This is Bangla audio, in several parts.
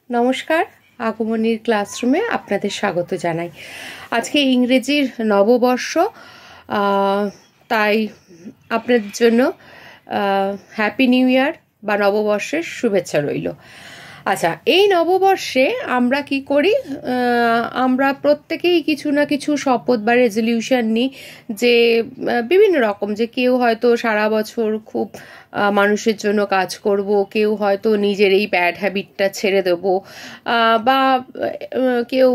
নমস্কার, আগমনীর ক্লাসরুমে আপনাদের স্বাগত জানাই। আজকে ইংরেজির নববর্ষ, তাই আপনাদের জন্য হ্যাপি নিউ ইয়ার বা নববর্ষের শুভেচ্ছা রইল। আচ্ছা, এই নববর্ষে আমরা কি করি? আমরা প্রত্যেকেই কিছু না কিছু শপথ বা রেজলিউশন নিই, যে বিভিন্ন রকম, যে কেউ হয়তো সারা বছর খুব মানুষের জন্য কাজ করব, কেউ হয়তো নিজের এই ব্যাড হ্যাবিটটা ছেড়ে দেব, বা কেউ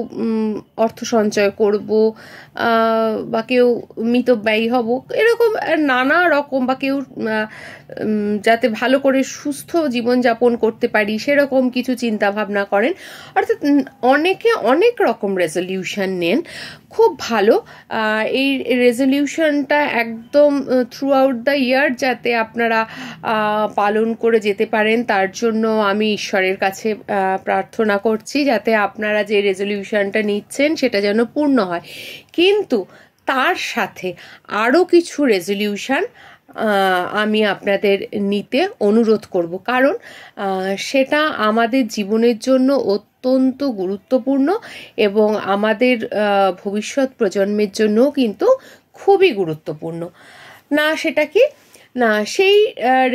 অর্থ সঞ্চয় করব, বা কেউ মিতব্যয়ী হব, এরকম নানা রকম, বা কেউ যাতে ভালো করে সুস্থ জীবনযাপন করতে পারি সেরকম কিছু চিন্তা ভাবনা করেন। অর্থাৎ অনেকে অনেক রকম রেজলিউশন নেন, খুব ভালো। এই রেজলিউশনটা একদম থ্রু আউট দ্য ইয়ার যাতে আপনারা পালন করে যেতে পারেন, তার জন্য আমি ঈশ্বরের কাছে প্রার্থনা করছি যাতে আপনারা যে রেজলিউশনটা নিচ্ছেন সেটা যেন পূর্ণ হয়। কিন্তু তার সাথে আরও কিছু রেজলিউশন আমি আপনাদের নিতে অনুরোধ করব, কারণ সেটা আমাদের জীবনের জন্য অত্যন্ত গুরুত্বপূর্ণ এবং আমাদের ভবিষ্যৎ প্রজন্মের জন্যও কিন্তু খুবই গুরুত্বপূর্ণ। না, সেটা কি না, সেই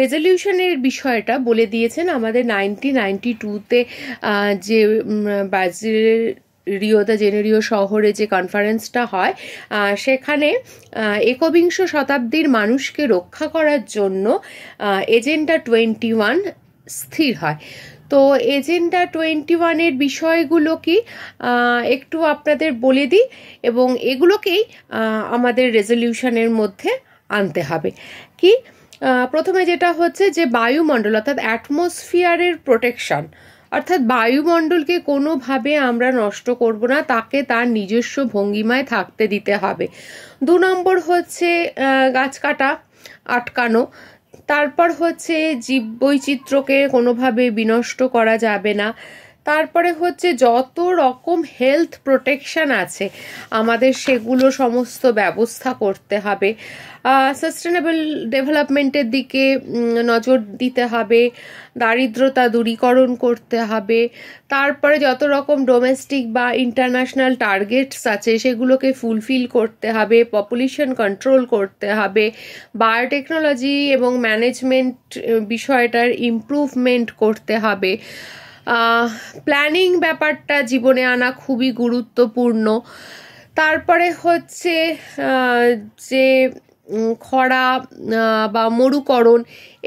রেজলিউশনের বিষয়টা বলে দিয়েছেন আমাদের 1992-তে যে ব্রাজিলের রিও দ্য জেনেরিও শহরে যে কনফারেন্সটা হয়, সেখানে একবিংশ শতাব্দীর মানুষকে রক্ষা করার জন্য এজেন্ডা 21 স্থির হয়। তো এজেন্ডা 21-এর বিষয়গুলো কি একটু আপনাদের বলে দিই, এবং এগুলোকেই আমাদের রেজলিউশনের মধ্যে আনতে হবে। কি প্রথমে যেটা হচ্ছে যে বায়ুমণ্ডল অর্থাৎ অ্যাটমসফিয়ারের প্রোটেকশন, অর্থাৎ বায়ুমণ্ডলকে কোনোভাবে আমরা নষ্ট করব না, তাকে তার নিজস্ব ভঙ্গিমায় থাকতে দিতে হবে। 2 নম্বর হচ্ছে গাছ কাটা আটকানো। তারপর হচ্ছে জীববৈচিত্র্যকে কোনোভাবে বিনষ্ট করা যাবে না। তারপরে হচ্ছে যত রকম হেলথ প্রোটেকশন আছে আমাদের সেগুলো সমস্ত ব্যবস্থা করতে হবে। সাস্টেনেবল ডেভেলপমেন্টের দিকে নজর দিতে হবে, দারিদ্রতা দূরীকরণ করতে হবে। তারপরে যত রকম ডোমেস্টিক বা ইন্টারন্যাশনাল টার্গেটস আছে সেগুলোকে ফুলফিল করতে হবে, পপুলেশন কন্ট্রোল করতে হবে, বায়োটেকনোলজি এবং ম্যানেজমেন্ট বিষয়টার ইমপ্রুভমেন্ট করতে হবে। প্ল্যানিং ব্যাপারটা জীবনে আনা খুবই গুরুত্বপূর্ণ। তারপরে হচ্ছে যে খরা বা মরুকরণ,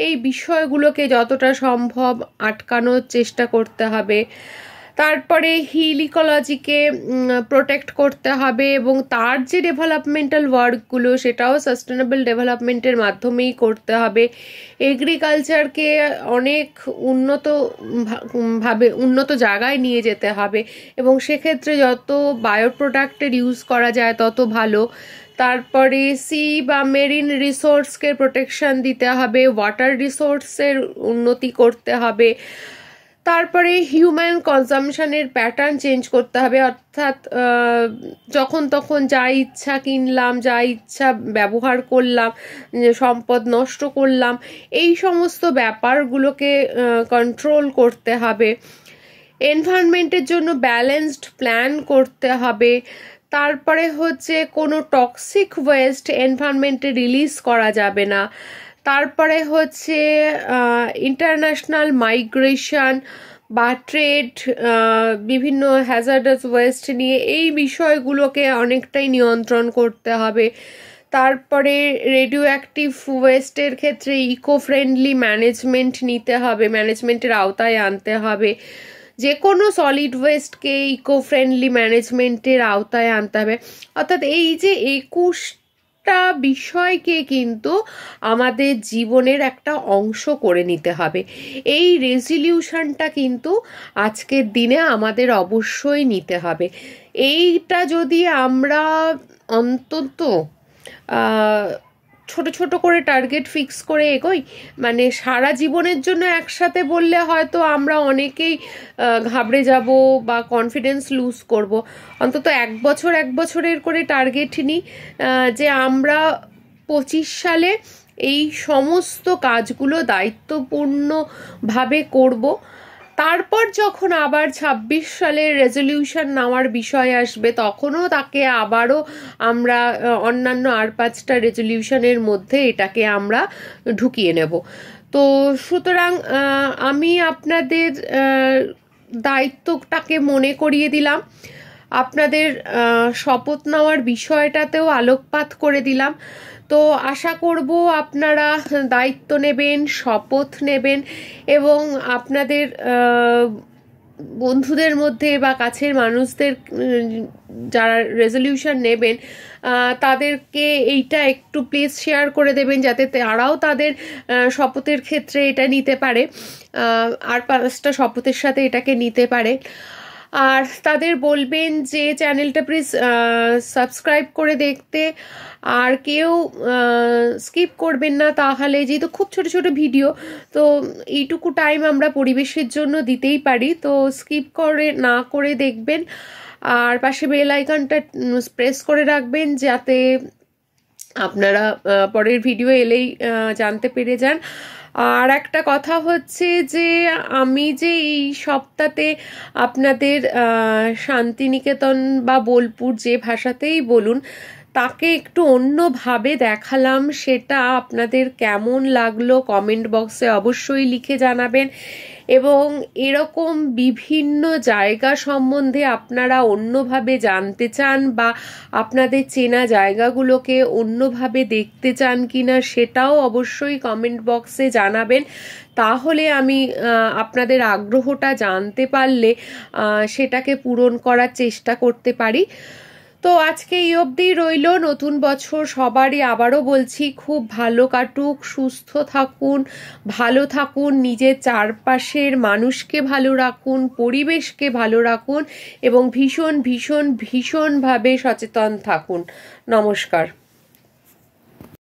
এই বিষয়গুলোকে যতটা সম্ভব আটকানোর চেষ্টা করতে হবে। তারপরে হিল ইকোলজিকে প্রোটেক্ট করতে হবে এবং তার যে ডেভেলপমেন্টাল ওয়ার্কগুলো সেটাও সাস্টেনেবল ডেভেলপমেন্টের মাধ্যমেই করতে হবে। এগ্রিকালচারকে অনেক উন্নত জায়গায় নিয়ে যেতে হবে এবং সেক্ষেত্রে যত বায়ো প্রোডাক্টের ইউজ করা যায় তত ভালো। তারপরে সি বা মেরিন রিসোর্সকে প্রোটেকশন দিতে হবে, ওয়াটার রিসোর্সের উন্নতি করতে হবে। তারপরে হিউম্যান কনজামশনের প্যাটার্ন চেঞ্জ করতে হবে, অর্থাৎ যখন তখন যা ইচ্ছা কিনলাম, যা ইচ্ছা ব্যবহার করলাম, সম্পদ নষ্ট করলাম, এই সমস্ত ব্যাপারগুলোকে কন্ট্রোল করতে হবে। এনভায়রনমেন্টের জন্য ব্যালেন্সড প্ল্যান করতে হবে। তারপরে হচ্ছে কোনো টক্সিক ওয়েস্ট এনভায়রনমেন্টে রিলিজ করা যাবে না। তারপরে হচ্ছে ইন্টারন্যাশনাল মাইগ্রেশন বা ট্রেড, বিভিন্ন হ্যাজার্ডাস ওয়েস্ট নিয়ে এই বিষয়গুলোকে অনেকটাই নিয়ন্ত্রণ করতে হবে। তারপরে রেডিও অ্যাক্টিভ ওয়েস্টের ক্ষেত্রে ইকো ফ্রেন্ডলি ম্যানেজমেন্ট নিতে হবে, ম্যানেজমেন্টের আওতায় আনতে হবে। যে কোনো সলিড ওয়েস্টকে ইকো ফ্রেন্ডলি ম্যানেজমেন্টের আওতায় আনতে হবে। অর্থাৎ এই যে 21টা বিষয়কে কিন্তু আমাদের জীবনের একটা অংশ করে নিতে হবে। এই রেজলিউশনটা কিন্তু আজকের দিনে আমাদের অবশ্যই নিতে হবে। এইটা যদি আমরা অন্তত ছোট ছোট করে টার্গেট ফিক্স করে এগোই, মানে সারা জীবনের জন্য একসাথে বললে হয়তো আমরা অনেকেই ঘাবড়ে যাব বা কনফিডেন্স লুজ করব। অন্তত এক বছরের করে টার্গেট নিই, যে আমরা 25 সালে এই সমস্ত কাজগুলো দায়িত্বপূর্ণভাবে করব। তারপর যখন আবার 26 সালের রেজলিউশন নেওয়ার বিষয় আসবে, তখনও তাকে আবারও আমরা অন্যান্য আর 5টা রেজলিউশনের মধ্যে এটাকে আমরা ঢুকিয়ে নেব। তো সুতরাং আমি আপনাদের দায়িত্বটাকে মনে করিয়ে দিলাম, আপনাদের শপথ নেওয়ার বিষয়টাতেও আলোকপাত করে দিলাম। তো আশা করব আপনারা দায়িত্ব নেবেন, শপথ নেবেন এবং আপনাদের বন্ধুদের মধ্যে বা কাছের মানুষদের যারা রেজলিউশন নেবেন তাদেরকে এইটা একটু প্লিজ শেয়ার করে দেবেন, যাতে তারাও তাদের শপথের ক্ষেত্রে এটা নিতে পারে, আর 5টা শপথের সাথে এটাকে নিতে পারে। আর তাদের বলবেন যে চ্যানেলটা প্লিজ সাবস্ক্রাইব করে দেখতে, আর কেউ স্কিপ করবেন না, তাহলে যেহেতু খুব ছোট ছোট ভিডিও, তো এইটুকু টাইম আমরা পরিবেশের জন্য দিতেই পারি, তো স্কিপ করে না করে দেখবেন। আর পাশে বেল আইকনটা প্রেস করে রাখবেন, যাতে আপনারা পরের ভিডিও এলেই জানতে পেরে যান। আর একটা কথা হচ্ছে যে আমি যে এই সপ্তাহে আপনাদের শান্তিনিকেতন বা বোলপুর যে ভাষাতেই বলুন তাকে একটু অন্যভাবে দেখালাম, সেটা আপনাদের কেমন লাগলো কমেন্ট বক্সে অবশ্যই লিখে জানাবেন। এবং এরকম বিভিন্ন জায়গা সম্বন্ধে আপনারা অন্যভাবে জানতে চান বা আপনাদের চেনা জায়গাগুলোকে অন্যভাবে দেখতে চান কিনা সেটাও অবশ্যই কমেন্ট বক্সে জানাবেন। তাহলে আমি আপনাদের আগ্রহটা জানতে পারলে সেটাকে পূরণ করার চেষ্টা করতে পারি। তো আজকে এই অবধি রইল। নতুন বছর সবারই আবারও বলছি খুব ভালো কাটুক, সুস্থ থাকুন, ভালো থাকুন, নিজের চারপাশের মানুষকে ভালো রাখুন, পরিবেশকে ভালো রাখুন এবং ভীষণ ভীষণ ভীষণভাবে সচেতন থাকুন। নমস্কার।